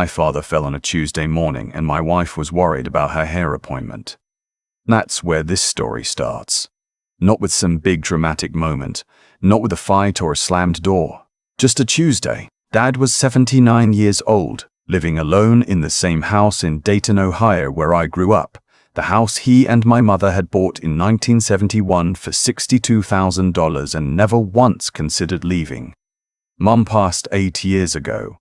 My father fell on a Tuesday morning and my wife was worried about her hair appointment. That's where this story starts. Not with some big dramatic moment, not with a fight or a slammed door. Just a Tuesday. Dad was 79 years old, living alone in the same house in Dayton, Ohio, where I grew up. The house he and my mother had bought in 1971 for $62,000 and never once considered leaving. Mum passed 8 years ago.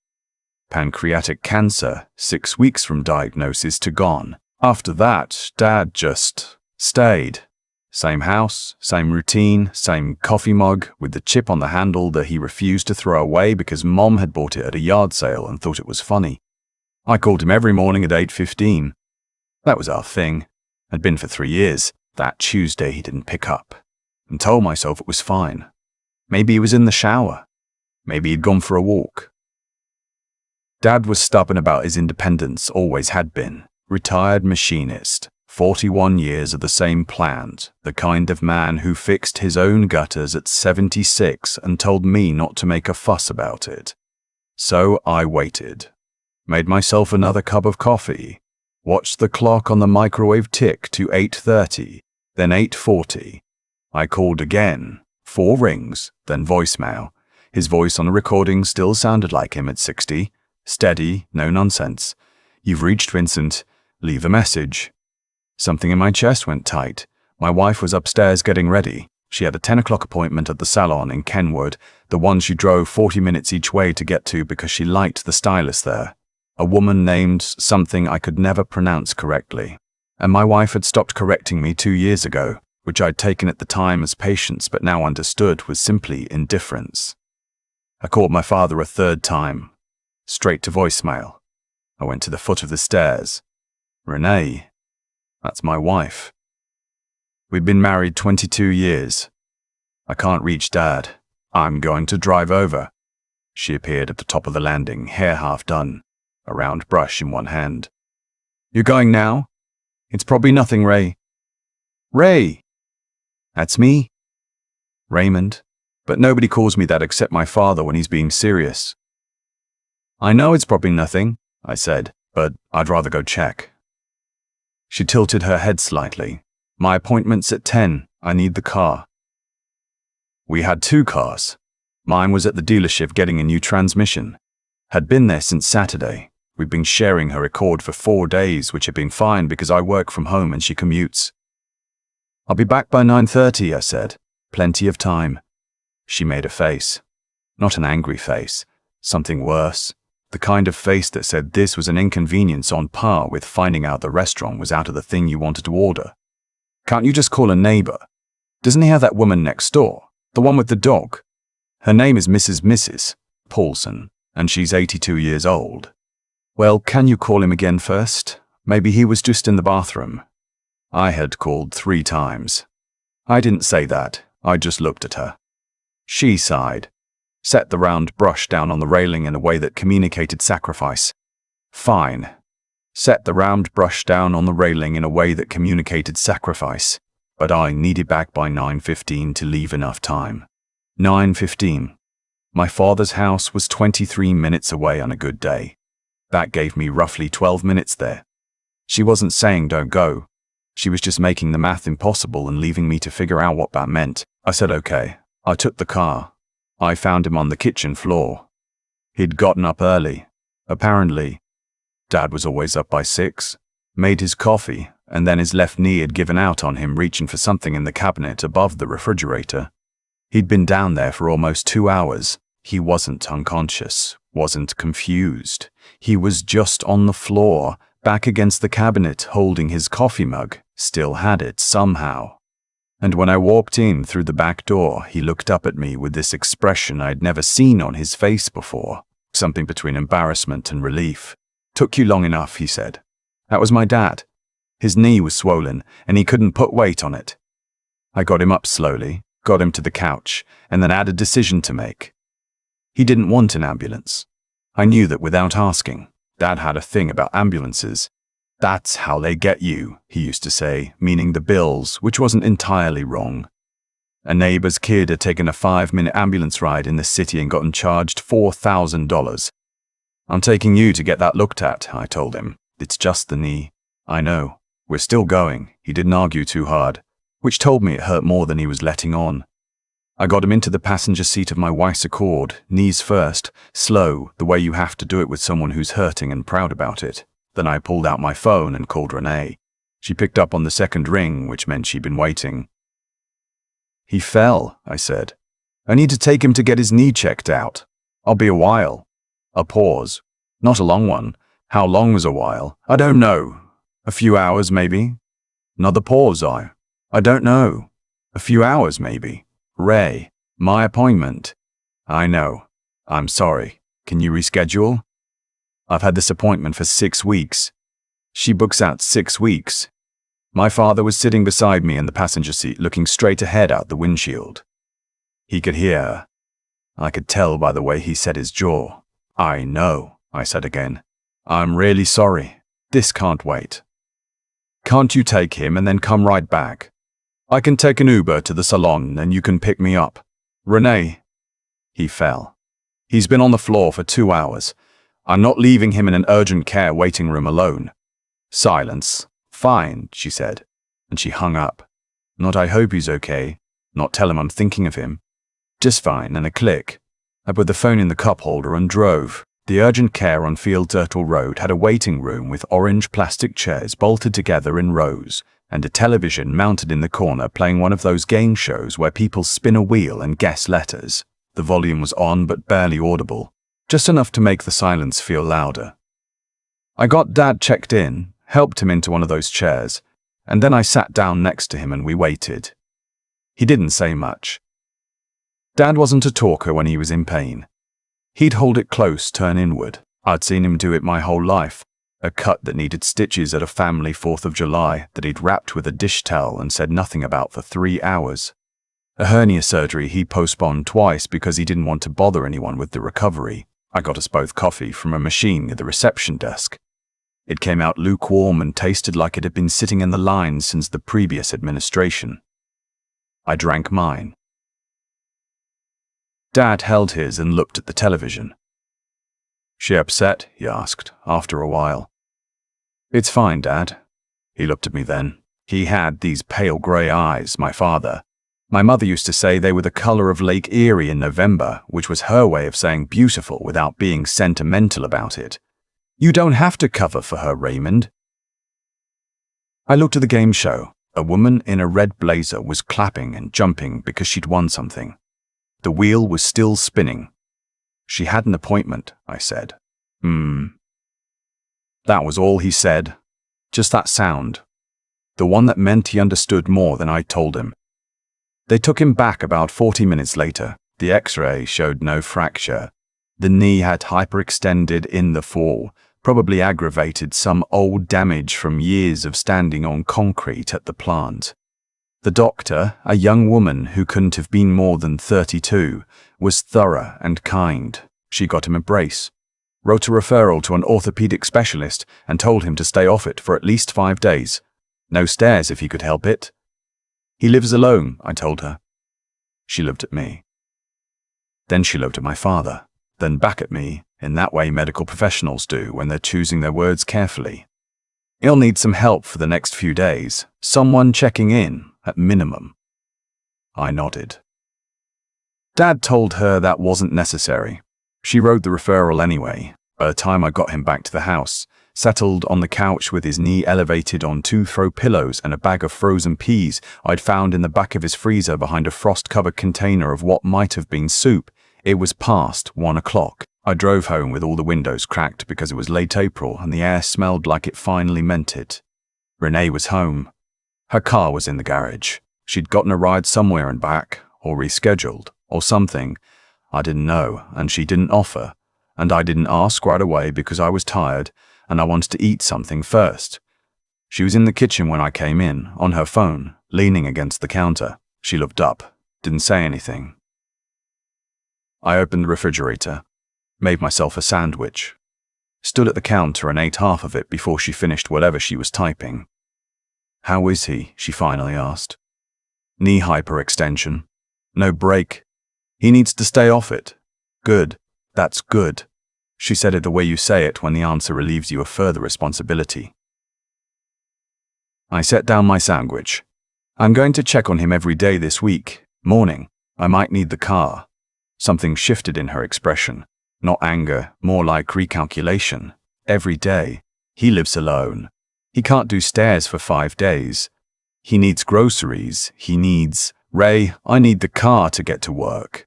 Pancreatic cancer, 6 weeks from diagnosis to gone. After that, Dad just stayed. Same house, same routine, same coffee mug with the chip on the handle that he refused to throw away because Mom had bought it at a yard sale and thought it was funny. I called him every morning at 8:15. That was our thing. Had been for 3 years. That Tuesday he didn't pick up. And told myself it was fine. Maybe he was in the shower. Maybe he'd gone for a walk. Dad was stubborn about his independence, always had been. Retired machinist. 41 years of the same plant, the kind of man who fixed his own gutters at 76 and told me not to make a fuss about it. So I waited. Made myself another cup of coffee. Watched the clock on the microwave tick to 8:30, then 8:40. I called again. 4 rings, then voicemail. His voice on the recording still sounded like him at 60. Steady, no nonsense. You've reached Vincent. Leave a message. Something in my chest went tight. My wife was upstairs getting ready. She had a 10 o'clock appointment at the salon in Kenwood, the one she drove 40 minutes each way to get to because she liked the stylist there. A woman named something I could never pronounce correctly. And my wife had stopped correcting me 2 years ago, which I'd taken at the time as patience but now understood was simply indifference. I called my father a 3rd time. Straight to voicemail. I went to the foot of the stairs. Renee. That's my wife. We've been married 22 years. I can't reach Dad. I'm going to drive over. She appeared at the top of the landing, hair half done, a round brush in one hand. You're going now? It's probably nothing, Ray. Ray! That's me. Raymond. But nobody calls me that except my father when he's being serious. I know it's probably nothing, I said, but I'd rather go check. She tilted her head slightly. My appointment's at 10. I need the car. We had 2 cars. Mine was at the dealership getting a new transmission. Had been there since Saturday. We'd been sharing her Accord for 4 days, which had been fine because I work from home and she commutes. I'll be back by 9:30, I said. Plenty of time. She made a face. Not an angry face. Something worse. The kind of face that said this was an inconvenience on par with finding out the restaurant was out of the thing you wanted to order. Can't you just call a neighbor? Doesn't he have that woman next door? The one with the dog? Her name is Mrs. Paulson, and she's 82 years old. Well, can you call him again first? Maybe he was just in the bathroom. I had called 3 times. I didn't say that. I just looked at her. She sighed. Set the round brush down on the railing in a way that communicated sacrifice. Fine. Set the round brush down on the railing in a way that communicated sacrifice. But I needed back by 9:15 to leave enough time. 9:15. My father's house was 23 minutes away on a good day. That gave me roughly 12 minutes there. She wasn't saying don't go. She was just making the math impossible and leaving me to figure out what that meant. I said okay. I took the car. I found him on the kitchen floor. He'd gotten up early, apparently. Dad was always up by 6, made his coffee, and then his left knee had given out on him reaching for something in the cabinet above the refrigerator. He'd been down there for almost 2 hours. He wasn't unconscious, wasn't confused. He was just on the floor, back against the cabinet, holding his coffee mug, still had it somehow. And when I walked in through the back door, he looked up at me with this expression I'd never seen on his face before, something between embarrassment and relief. Took you long enough, he said. That was my dad. His knee was swollen, and he couldn't put weight on it. I got him up slowly, got him to the couch, and then had a decision to make. He didn't want an ambulance. I knew that without asking. Dad had a thing about ambulances. That's how they get you, he used to say, meaning the bills, which wasn't entirely wrong. A neighbor's kid had taken a 5-minute ambulance ride in the city and gotten charged $4,000. I'm taking you to get that looked at, I told him. It's just the knee. I know. We're still going. He didn't argue too hard, which told me it hurt more than he was letting on. I got him into the passenger seat of my wife's Accord, knees first, slow, the way you have to do it with someone who's hurting and proud about it. Then I pulled out my phone and called Renee. She picked up on the second ring, which meant she'd been waiting. He fell, I said. I need to take him to get his knee checked out. I'll be a while. A pause. Not a long one. How long was a while? I don't know. A few hours, maybe. Another pause. I don't know. A few hours, maybe. Ray, my appointment. I know. I'm sorry. Can you reschedule? I've had this appointment for 6 weeks. She books out 6 weeks. My father was sitting beside me in the passenger seat, looking straight ahead out the windshield. He could hear her. I could tell by the way he set his jaw. I know, I said again. I'm really sorry. This can't wait. Can't you take him and then come right back? I can take an Uber to the salon and you can pick me up. Renee. He fell. He's been on the floor for 2 hours. I'm not leaving him in an urgent care waiting room alone. Silence. Fine, she said, and she hung up. Not I hope he's okay. Not tell him I'm thinking of him. Just fine, and a click. I put the phone in the cup holder and drove. The urgent care on Field Turtle Road had a waiting room with orange plastic chairs bolted together in rows, and a television mounted in the corner playing one of those game shows where people spin a wheel and guess letters. The volume was on but barely audible, just enough to make the silence feel louder. I got Dad checked in, helped him into one of those chairs, and then I sat down next to him and we waited. He didn't say much. Dad wasn't a talker when he was in pain. He'd hold it close, turn inward. I'd seen him do it my whole life. A cut that needed stitches at a family 4th of July that he'd wrapped with a dish towel and said nothing about for 3 hours. A hernia surgery he postponed twice because he didn't want to bother anyone with the recovery. I got us both coffee from a machine near the reception desk. It came out lukewarm and tasted like it had been sitting in the line since the previous administration. I drank mine. Dad held his and looked at the television. She upset? He asked, after a while. It's fine, Dad. He looked at me then. He had these pale grey eyes, my father. My mother used to say they were the colour of Lake Erie in November, which was her way of saying beautiful without being sentimental about it. You don't have to cover for her, Raymond. I looked at the game show. A woman in a red blazer was clapping and jumping because she'd won something. The wheel was still spinning. She had an appointment, I said. That was all he said. Just that sound. The one that meant he understood more than I told him. They took him back about 40 minutes later. The X-ray showed no fracture. The knee had hyperextended in the fall, probably aggravated some old damage from years of standing on concrete at the plant. The doctor, a young woman who couldn't have been more than 32, was thorough and kind. She got him a brace, wrote a referral to an orthopedic specialist and told him to stay off it for at least 5 days. No stairs if he could help it. He lives alone, I told her. She looked at me. Then she looked at my father, then back at me, in that way medical professionals do when they're choosing their words carefully. He'll need some help for the next few days, someone checking in, at minimum. I nodded. Dad told her that wasn't necessary. She wrote the referral anyway. By the time I got him back to the house, settled on the couch with his knee elevated on 2 throw pillows and a bag of frozen peas I'd found in the back of his freezer behind a frost-covered container of what might have been soup, it was past 1 o'clock. I drove home with all the windows cracked because it was late April and the air smelled like it finally meant it. Renee was home. Her car was in the garage. She'd gotten a ride somewhere and back, or rescheduled, or something. I didn't know, and she didn't offer, and I didn't ask right away because I was tired, and I wanted to eat something first. She was in the kitchen when I came in, on her phone, leaning against the counter. She looked up, didn't say anything. I opened the refrigerator, made myself a sandwich, stood at the counter and ate half of it before she finished whatever she was typing. How is he? She finally asked. Knee hyperextension. No break. He needs to stay off it. Good. That's good. She said it the way you say it when the answer relieves you of further responsibility. I set down my sandwich. I'm going to check on him every day this week. Morning. I might need the car. Something shifted in her expression. Not anger, more like recalculation. Every day. He lives alone. He can't do stairs for 5 days. He needs groceries. He needs... Ray, I need the car to get to work.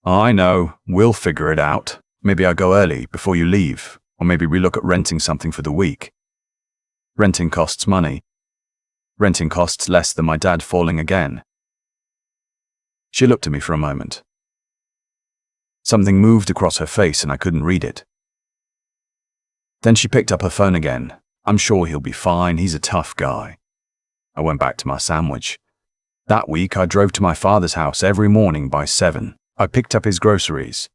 I know. We'll figure it out. Maybe I go early before you leave. Or maybe we look at renting something for the week. Renting costs money. Renting costs less than my dad falling again. She looked at me for a moment. Something moved across her face and I couldn't read it. Then she picked up her phone again. I'm sure he'll be fine. He's a tough guy. I went back to my sandwich. That week I drove to my father's house every morning by 7. I picked up his groceries.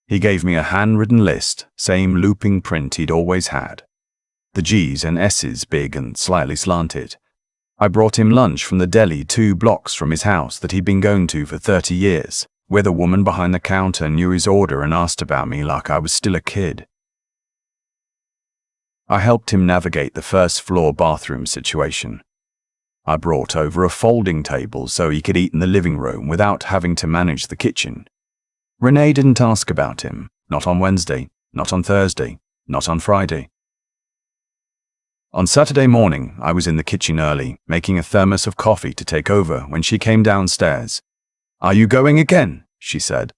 He gave me a handwritten list, same looping print he'd always had. The G's and S's big and slightly slanted. I brought him lunch from the deli 2 blocks from his house that he'd been going to for 30 years, where the woman behind the counter knew his order and asked about me like I was still a kid. I helped him navigate the first-floor bathroom situation. I brought over a folding table so he could eat in the living room without having to manage the kitchen. Renee didn't ask about him, not on Wednesday, not on Thursday, not on Friday. On Saturday morning, I was in the kitchen early, making a thermos of coffee to take over when she came downstairs. Are you going again? She said.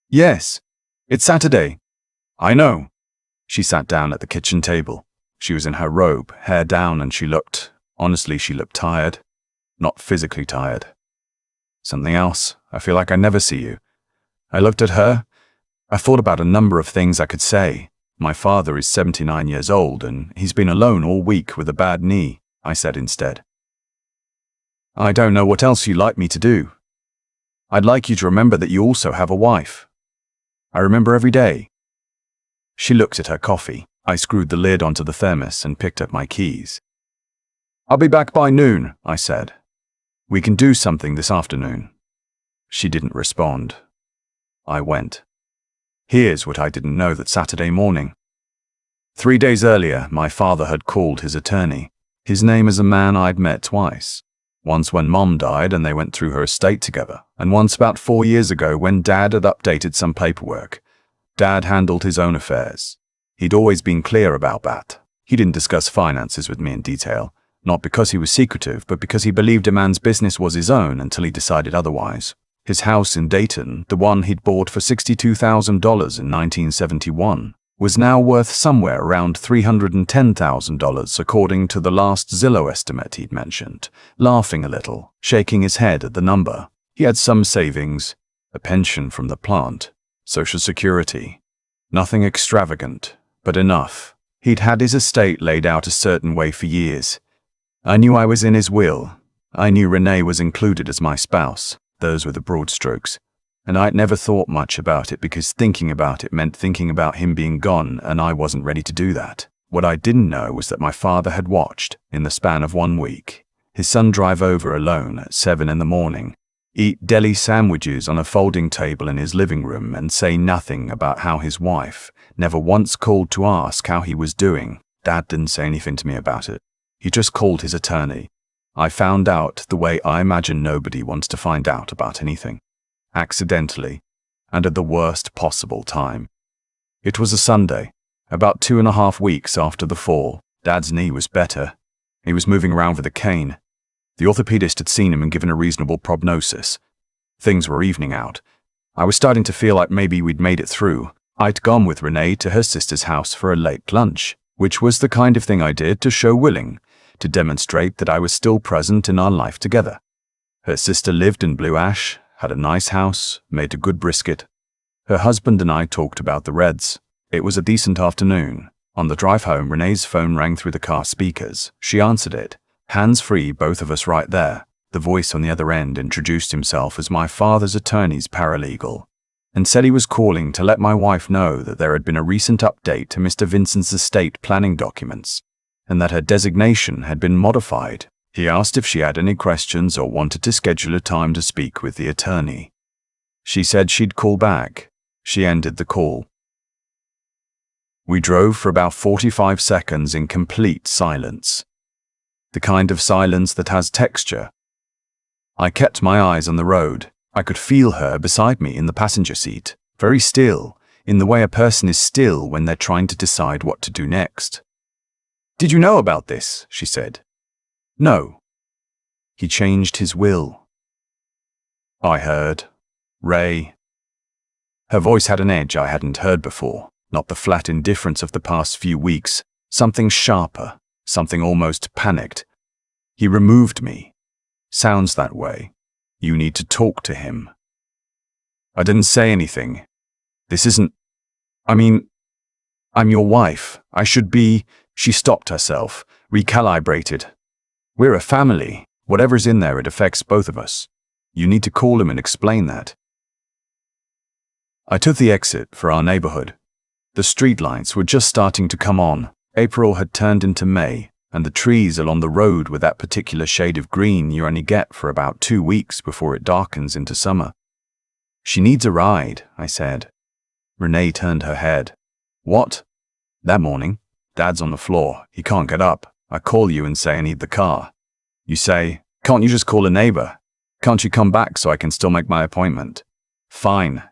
Yes. It's Saturday. I know. She sat down at the kitchen table. She was in her robe, hair down, and she looked tired. Not physically tired. Something else. I feel like I never see you. I looked at her. I thought about a number of things I could say. My father is 79 years old and he's been alone all week with a bad knee, I said instead. I don't know what else you'd like me to do. I'd like you to remember that you also have a wife. I remember every day. She looked at her coffee. I screwed the lid onto the thermos and picked up my keys. I'll be back by noon, I said. We can do something this afternoon. She didn't respond. I went. Here's what I didn't know that Saturday morning. 3 days earlier, my father had called his attorney. His name is a man I'd met twice. Once when Mom died and they went through her estate together, and once about 4 years ago when Dad had updated some paperwork. Dad handled his own affairs. He'd always been clear about that. He didn't discuss finances with me in detail, not because he was secretive, but because he believed a man's business was his own until he decided otherwise. His house in Dayton, the one he'd bought for $62,000 in 1971, was now worth somewhere around $310,000 according to the last Zillow estimate he'd mentioned, laughing a little, shaking his head at the number. He had some savings, a pension from the plant, Social Security. Nothing extravagant, but enough. He'd had his estate laid out a certain way for years. I knew I was in his will. I knew Renee was included as my spouse. Those were the broad strokes. And I'd never thought much about it because thinking about it meant thinking about him being gone, and I wasn't ready to do that. What I didn't know was that my father had watched, in the span of 1 week, his son drive over alone at 7 in the morning, eat deli sandwiches on a folding table in his living room, and say nothing about how his wife never once called to ask how he was doing. Dad didn't say anything to me about it. He just called his attorney. I found out the way I imagine nobody wants to find out about anything. Accidentally, and at the worst possible time. It was a Sunday, about 2.5 weeks after the fall. Dad's knee was better. He was moving around with a cane. The orthopedist had seen him and given a reasonable prognosis. Things were evening out. I was starting to feel like maybe we'd made it through. I'd gone with Renee to her sister's house for a late lunch, which was the kind of thing I did to show willing, to demonstrate that I was still present in our life together. Her sister lived in Blue Ash, had a nice house, made a good brisket. Her husband and I talked about the Reds. It was a decent afternoon. On the drive home, Renee's phone rang through the car speakers. She answered it. Hands-free, both of us right there. The voice on the other end introduced himself as my father's attorney's paralegal, and said he was calling to let my wife know that there had been a recent update to Mr. Vincent's estate planning documents, and that her designation had been modified. He asked if she had any questions or wanted to schedule a time to speak with the attorney. She said she'd call back. She ended the call. We drove for about 45 seconds in complete silence. The kind of silence that has texture. I kept my eyes on the road. I could feel her beside me in the passenger seat, very still, in the way a person is still when they're trying to decide what to do next. "Did you know about this?" she said. "No." "He changed his will." I heard. "Ray." Her voice had an edge I hadn't heard before, not the flat indifference of the past few weeks, something sharper, something almost panicked. "He removed me. Sounds that way. You need to talk to him." I didn't say anything. "This isn't... I'm your wife. I should be..." She stopped herself, recalibrated. "We're a family. Whatever's in there, it affects both of us. You need to call him and explain that." I took the exit for our neighborhood. The streetlights were just starting to come on. April had turned into May, and the trees along the road were that particular shade of green you only get for about 2 weeks before it darkens into summer. "She needs a ride," I said. Renee turned her head. "What?" "That morning, Dad's on the floor. He can't get up. I call you and say I need the car. You say, 'Can't you just call a neighbor? Can't you come back so I can still make my appointment?' Fine."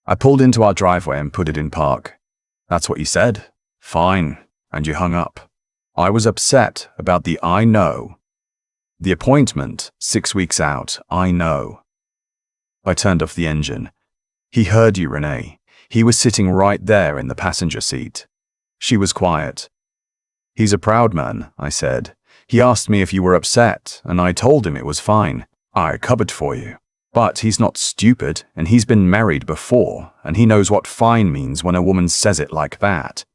I pulled into our driveway and put it in park. "That's what you said?" "Fine." "And you hung up." I was upset about the "I know." The appointment, 6 weeks out, I know. I turned off the engine. "He heard you, Renee. He was sitting right there in the passenger seat." She was quiet. "He's a proud man," I said. "He asked me if you were upset, and I told him it was fine. I covered for you. But he's not stupid, and he's been married before, and he knows what fine means when a woman says it like that.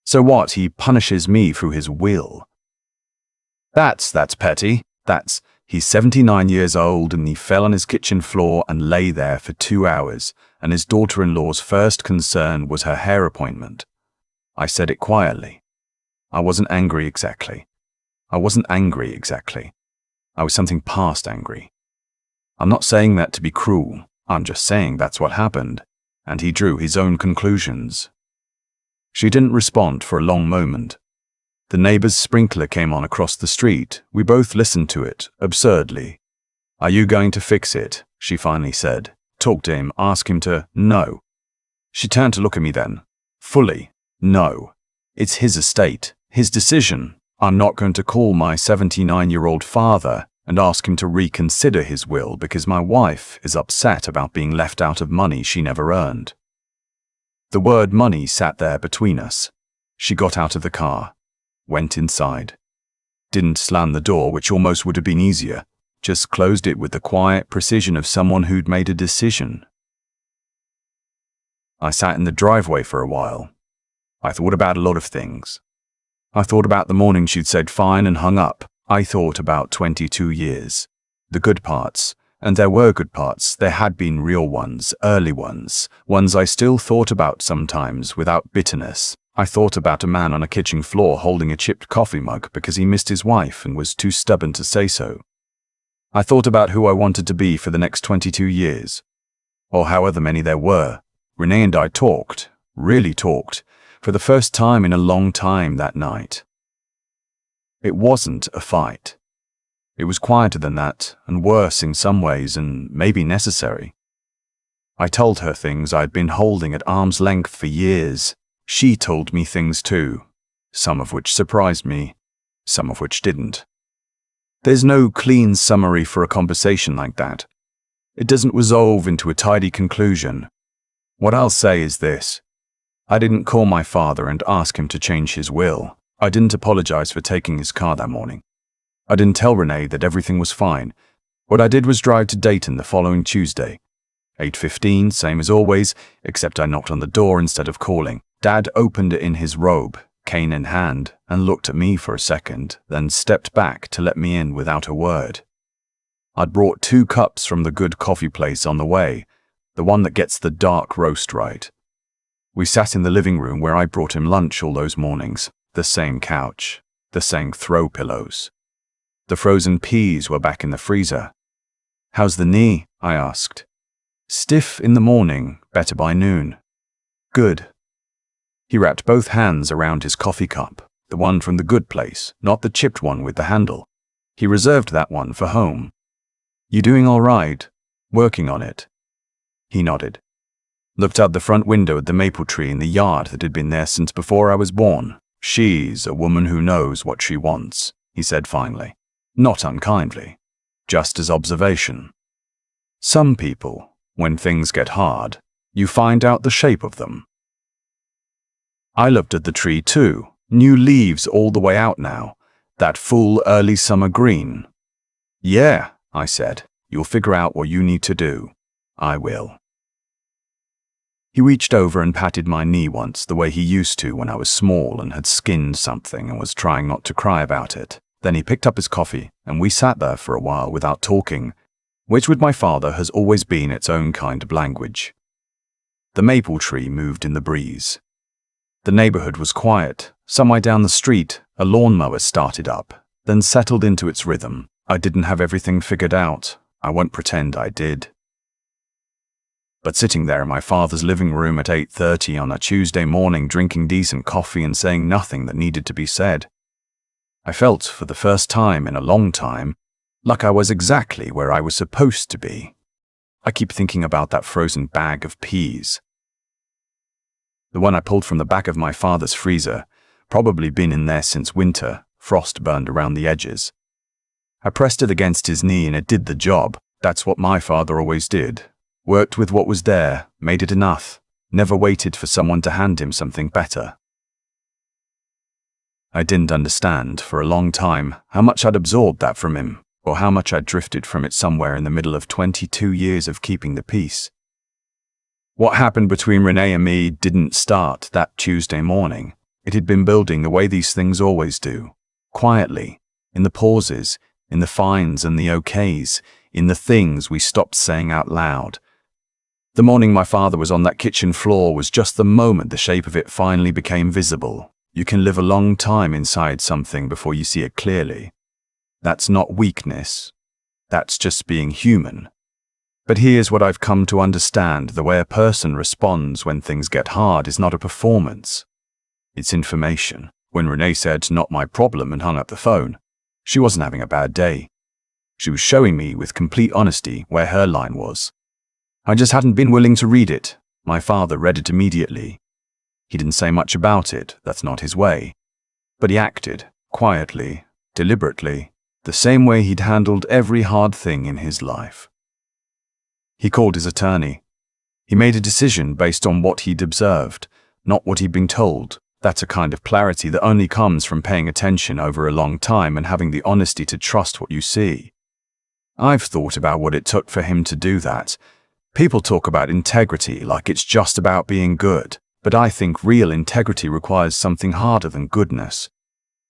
So what, he punishes me through his will? That's petty. He's 79 years old, and he fell on his kitchen floor and lay there for 2 hours, and his daughter-in-law's first concern was her hair appointment." I said it quietly. I wasn't angry exactly. I was something past angry. I'm not saying that to be cruel. I'm just saying that's what happened, and he drew his own conclusions. She didn't respond for a long moment. The neighbor's sprinkler came on across the street. We both listened to it, absurdly. "Are you going to fix it?" she finally said. "Talk to him, ask him to..." "No." She turned to look at me then. "Fully, no. It's his estate, his decision. I'm not going to call my 79-year-old father and ask him to reconsider his will because my wife is upset about being left out of money she never earned." The word money sat there between us. She got out of the car, went inside. Didn't slam the door, which almost would have been easier, just closed it with the quiet precision of someone who'd made a decision. I sat in the driveway for a while. I thought about a lot of things. I thought about the morning she'd said fine and hung up. I thought about 22 years. The good parts. And there were good parts. There had been real ones, early ones I still thought about sometimes without bitterness. I thought about a man on a kitchen floor holding a chipped coffee mug because he missed his wife and was too stubborn to say so. I thought about who I wanted to be for the next 22 years. Or however many there were. Renee and I talked, really talked, for the first time in a long time that night. It wasn't a fight. It was quieter than that, and worse in some ways, and maybe necessary. I told her things I'd been holding at arm's length for years. She told me things too, some of which surprised me, some of which didn't. There's no clean summary for a conversation like that. It doesn't resolve into a tidy conclusion. What I'll say is this. I didn't call my father and ask him to change his will. I didn't apologize for taking his car that morning. I didn't tell Renee that everything was fine. What I did was drive to Dayton the following Tuesday. 8:15, same as always, except I knocked on the door instead of calling. Dad opened it in his robe, cane in hand, and looked at me for a second, then stepped back to let me in without a word. I'd brought 2 cups from the good coffee place on the way, the one that gets the dark roast right. We sat in the living room where I brought him lunch all those mornings, the same couch, the same throw pillows. The frozen peas were back in the freezer. "How's the knee?" I asked. "Stiff in the morning, better by noon." "Good." He wrapped both hands around his coffee cup, the one from the good place, not the chipped one with the handle. He reserved that one for home. "You doing all right? Working on it?" He nodded. Looked out the front window at the maple tree in the yard that had been there since before I was born. "She's a woman who knows what she wants," he said finally. Not unkindly, just as observation. Some people, when things get hard, you find out the shape of them. I looked at the tree too, new leaves all the way out now, that full early summer green. "Yeah," I said, "you'll figure out what you need to do." "I will." He reached over and patted my knee once, the way he used to when I was small and had skinned something and was trying not to cry about it. Then he picked up his coffee, and we sat there for a while without talking, which with my father has always been its own kind of language. The maple tree moved in the breeze. The neighborhood was quiet. Some way down the street, a lawnmower started up, then settled into its rhythm. I didn't have everything figured out. I won't pretend I did. But sitting there in my father's living room at 8:30 on a Tuesday morning, drinking decent coffee and saying nothing that needed to be said, I felt, for the first time in a long time, like I was exactly where I was supposed to be. I keep thinking about that frozen bag of peas. The one I pulled from the back of my father's freezer, probably been in there since winter, frost burned around the edges. I pressed it against his knee and it did the job. That's what my father always did. Worked with what was there, made it enough, never waited for someone to hand him something better. I didn't understand, for a long time, how much I'd absorbed that from him, or how much I'd drifted from it somewhere in the middle of 22 years of keeping the peace. What happened between Renee and me didn't start that Tuesday morning. It had been building the way these things always do, quietly, in the pauses, in the fines and the okays, in the things we stopped saying out loud. The morning my father was on that kitchen floor was just the moment the shape of it finally became visible. You can live a long time inside something before you see it clearly. That's not weakness. That's just being human. But here's what I've come to understand: the way a person responds when things get hard is not a performance. It's information. When Renee said, "Not my problem," and hung up the phone, she wasn't having a bad day. She was showing me with complete honesty where her line was. I just hadn't been willing to read it. My father read it immediately. He didn't say much about it, that's not his way. But he acted, quietly, deliberately, the same way he'd handled every hard thing in his life. He called his attorney. He made a decision based on what he'd observed, not what he'd been told. That's a kind of clarity that only comes from paying attention over a long time and having the honesty to trust what you see. I've thought about what it took for him to do that. People talk about integrity like it's just about being good. But I think real integrity requires something harder than goodness.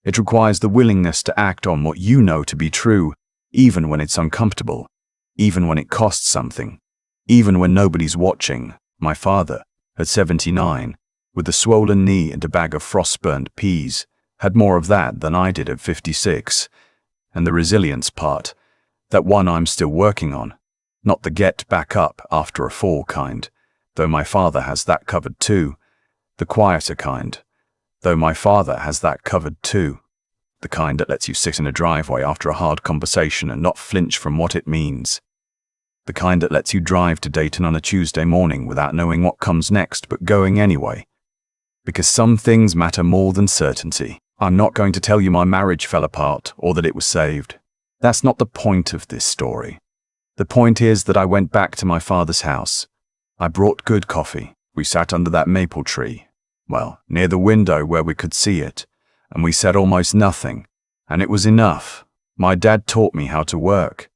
It requires the willingness to act on what you know to be true, even when it's uncomfortable, even when it costs something, even when nobody's watching. My father, at 79, with a swollen knee and a bag of frost-burned peas, had more of that than I did at 56. And the resilience part, that one I'm still working on, not the get back up after a fall kind, though my father has that covered too. The quieter kind, though my father has that covered too. The kind that lets you sit in a driveway after a hard conversation and not flinch from what it means. The kind that lets you drive to Dayton on a Tuesday morning without knowing what comes next but going anyway. Because some things matter more than certainty. I'm not going to tell you my marriage fell apart or that it was saved. That's not the point of this story. The point is that I went back to my father's house. I brought good coffee. We sat under that maple tree. Well, near the window where we could see it, and we said almost nothing, and it was enough. My dad taught me how to work.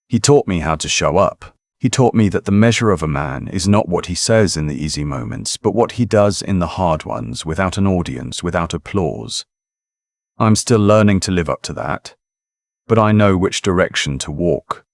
He taught me how to show up. He taught me that the measure of a man is not what he says in the easy moments, but what he does in the hard ones, without an audience, without applause. I'm still learning to live up to that, but I know which direction to walk.